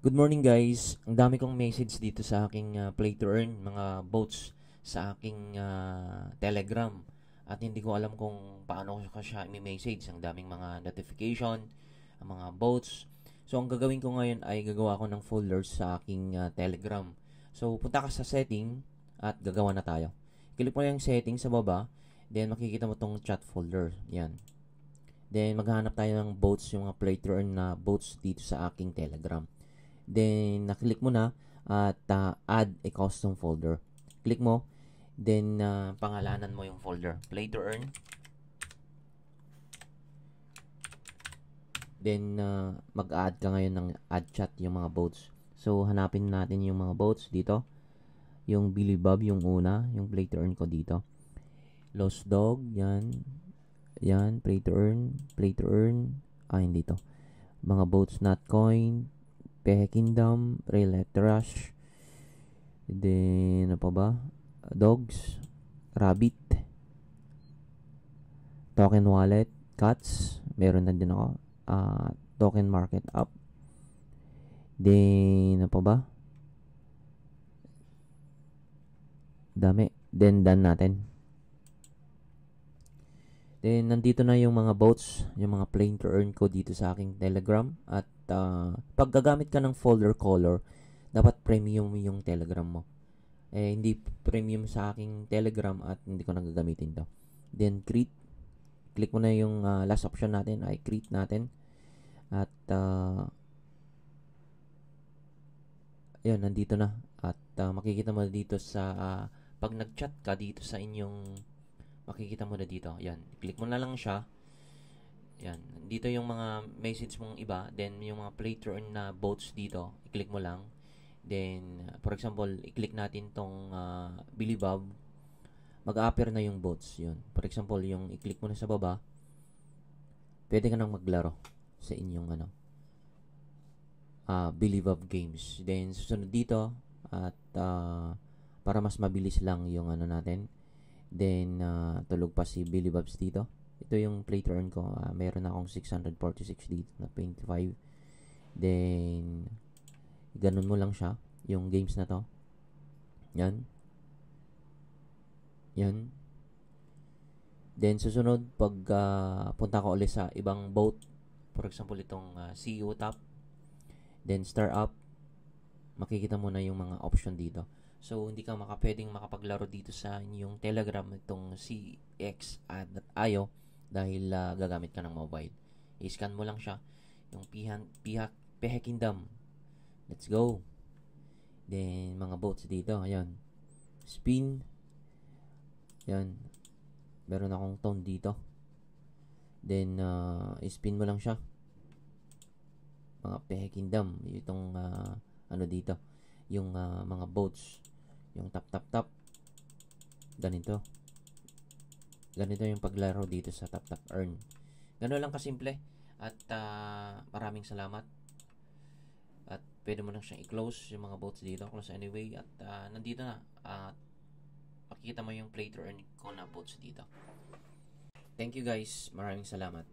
Good morning guys. Ang dami kong message dito sa aking play to earn, mga boats sa aking Telegram. At hindi ko alam kung paano ko siya i-message. Ang daming mga notification, ang mga boats. So ang gagawin ko ngayon ay gagawa ko ng folders sa aking Telegram. So punta ka sa setting at gagawa na tayo. Click mo yung setting sa baba, then makikita mo tong chat folder. Yan. Then maghahanap tayo ng boats, yung mga play to earn na boats dito sa aking Telegram. Then, naklik mo na at add a custom folder. Click mo. Then, pangalanan mo yung folder. Play to earn. Then, mag-add ka ngayon ng add chat yung mga boats. So, hanapin natin yung mga boats dito. Yung Billy Bob, yung una. Yung play to earn ko dito. Lost Dog, yan. Yan, play to earn. Play to earn. Hindi to. Mga boats not coin. Pehe Kingdom, Raylet Rush, then ano pa ba? Dogs, Rabbit, Token Wallet, Cats, meron na din ako. Token Market Up, then ano pa ba? Dami. Then done natin. Then nandito na yung mga boats, yung mga play to earn ko dito sa aking Telegram. At pag gagamit ka ng folder color, dapat premium yung Telegram mo. Hindi premium sa aking Telegram at hindi ko nagagamitin to. Then create. Click mo na yung last option natin ay create natin. At yun, nandito na. At makikita mo dito sa pag nag-chat ka dito sa inyong, makikita mo na dito. Yan, click mo na lang siya. Yan, dito yung mga message mong iba. Then, yung mga play to earn na boats dito, i-click mo lang. Then, for example, i-click natin tong Billy Bob. Mag-a-appear na yung boats. Yun. For example, yung i-click mo na sa baba, pwede ka nang maglaro sa inyong Billy Bob games. Then, susunod dito, at para mas mabilis lang yung natin. Then, tulog pa si Billy Bobs dito. Ito yung play to earn ko. Meron akong 646 dito na 25. Then, ganun mo lang siya. Yung games na to. Yan. Yan. Then, susunod, pag punta ko ulit sa ibang boat. For example, itong CEO Top. Then, Star Up. Makikita mo na yung mga option dito. So, hindi ka pwedeng makapaglaro dito sa inyong Telegram itong CX.io dahil gagamit ka ng mobile. I-scan mo lang siya. Yung Pehe Kingdom. Let's go. Then, mga boats dito. Ayan. Spin. Ayan. Meron akong tone dito. Then, i-spin mo lang siya. Mga Pehe Kingdom. Itong, dito. Yung mga boats. Yung tap. Ganito. Ganito yung paglaro dito sa Tap Earn. Gano'n lang kasimple. At maraming salamat. At pwede mo lang siyang i-close yung mga boats dito. Close anyway. At nandito na. At makikita mo yung play to earn ko na boats dito. Thank you guys. Maraming salamat.